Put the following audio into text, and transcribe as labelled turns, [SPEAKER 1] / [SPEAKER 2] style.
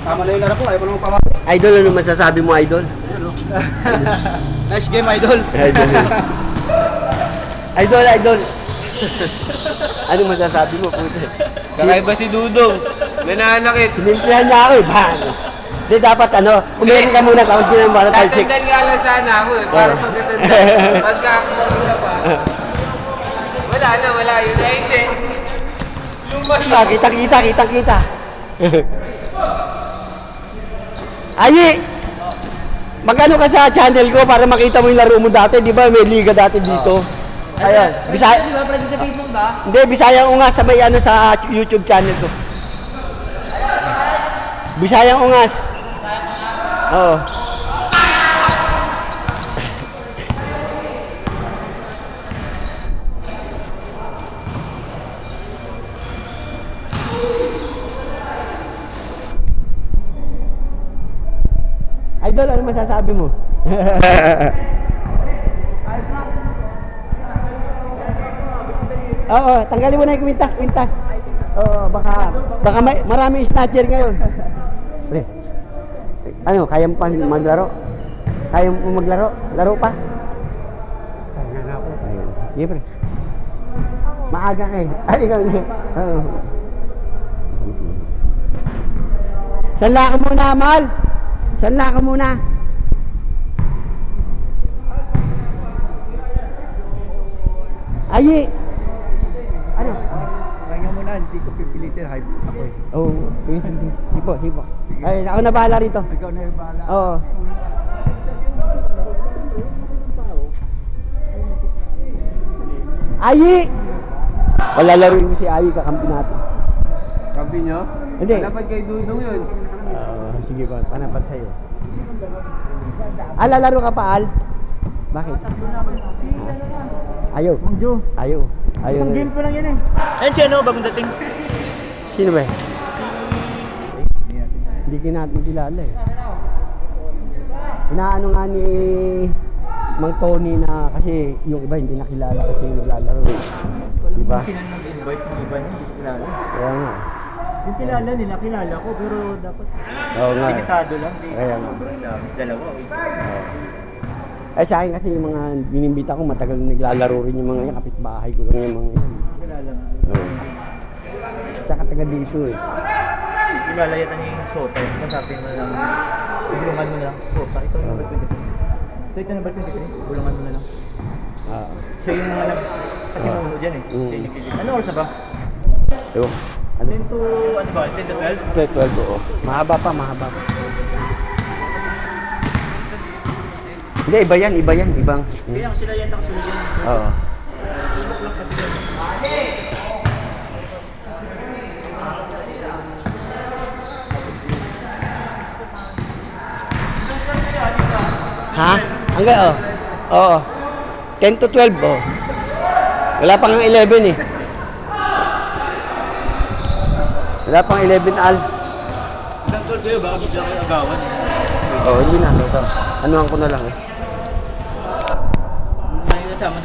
[SPEAKER 1] Tama na yung laro ko, ayaw mo naman pa.
[SPEAKER 2] Idol, ano masasabi mo, Idol?
[SPEAKER 1] Nice game, Idol.
[SPEAKER 2] Idol. Idol, Idol. Ano masasabi mo, puto?
[SPEAKER 3] Kakaiba si Dudong. Nananakit.
[SPEAKER 2] Sinimplihan niya ako eh, bang. Hindi, dapat ano, kumain ka muna, kaunti ng mga talsik.
[SPEAKER 3] Tatandal nga lang sana ako eh, para pagkasandal. Pagka ako pa. Wala yun. Ay, hindi. Lumayo.
[SPEAKER 2] Kita. Ayi! Mag-ano ka sa channel ko para makita mo yung laro mo dati, di ba? May liga dati dito. Ayan. Bisaya.
[SPEAKER 1] Di ba, pwede sa Facebook ba?
[SPEAKER 2] Hindi, Bisayang Ungas sa may ano sa YouTube channel ko. Bisayang Ungas. Oo. Idol, ano masasabi mo? Oo, tanggalin mo na yung kwintas. Oo, baka marami snatcher ngayon. Pre, ano, kaya mo pa maglaro? Kaya mo maglaro? Laro pa? Kaya nga po. Sige, pre. Maaga ka eh. Ay, ikaw na. Oo. Sanla ka muna, Mal. Sanla ka muna. Ayi. Ano?
[SPEAKER 1] Kaya muna, hindi ko pipilitin, hype ako eh.
[SPEAKER 2] Oo. Sige po. Ay, ako na bahala rito.
[SPEAKER 1] Ikaw na yung bahala.
[SPEAKER 2] Oo. Ayi! Wala laruin mo si Ayi, kakampi natin.
[SPEAKER 1] Kampi nyo?
[SPEAKER 2] Hindi.
[SPEAKER 3] Dapat kay Dudong yun.
[SPEAKER 2] Sige ba, panapat sa'yo. Lalaro ka pa, Al? Bakit? Ayaw.
[SPEAKER 1] Mang Jo.
[SPEAKER 2] Ayaw.
[SPEAKER 1] Isang game ko lang yan eh. Ayun si ano, bagong dating.
[SPEAKER 2] Sino ba? Hindi natin kilala eh. Inaano nga ni Mang Tony na kasi yung iba hindi nakilala kasi yung naglalaro eh. Diba?
[SPEAKER 1] Sila nag-invite ng iba niya, hindi kilala.
[SPEAKER 2] Kaya nga.
[SPEAKER 1] Yung kilala nila, kilala ko, pero dapat
[SPEAKER 2] Oo nga.
[SPEAKER 1] limitado lang.
[SPEAKER 2] Kaya nga.
[SPEAKER 1] Dalawa.
[SPEAKER 2] Eh sa akin kasi yung mga binimbita ko matagal naglalaro rin yung mga yan. Kapitbahay ko lang yung mga yan.
[SPEAKER 1] Kilala nga.
[SPEAKER 2] Oo. Tsaka taga dito eh.
[SPEAKER 1] Kilala yata niya yung Sota. Masapin mo lang. Bulungan mo na lang. Sota, ito yung number 23. Ito number 23. Bulungan mo na lang. Siya yung mga kasi mamuno dyan eh. Siya yung nagkilit. Ano oras na ba?
[SPEAKER 2] Ewan. Ano?
[SPEAKER 1] 10 to, ano ba? 10 to 12?
[SPEAKER 2] 12 oo. Mahaba pa. Hindi, iba yan. Ibang.
[SPEAKER 1] Kaya sila yata kasunod yan.
[SPEAKER 2] Oo. Ha? Hanggang, Oo. 10 to 12, Wala pang 11 eh. Wala pang 11, Al.
[SPEAKER 1] Hanggang 12 kayo, baka bigla kayo agawan eh.
[SPEAKER 2] Oo, hindi na. Anuhan ko na lang eh.
[SPEAKER 1] May kasama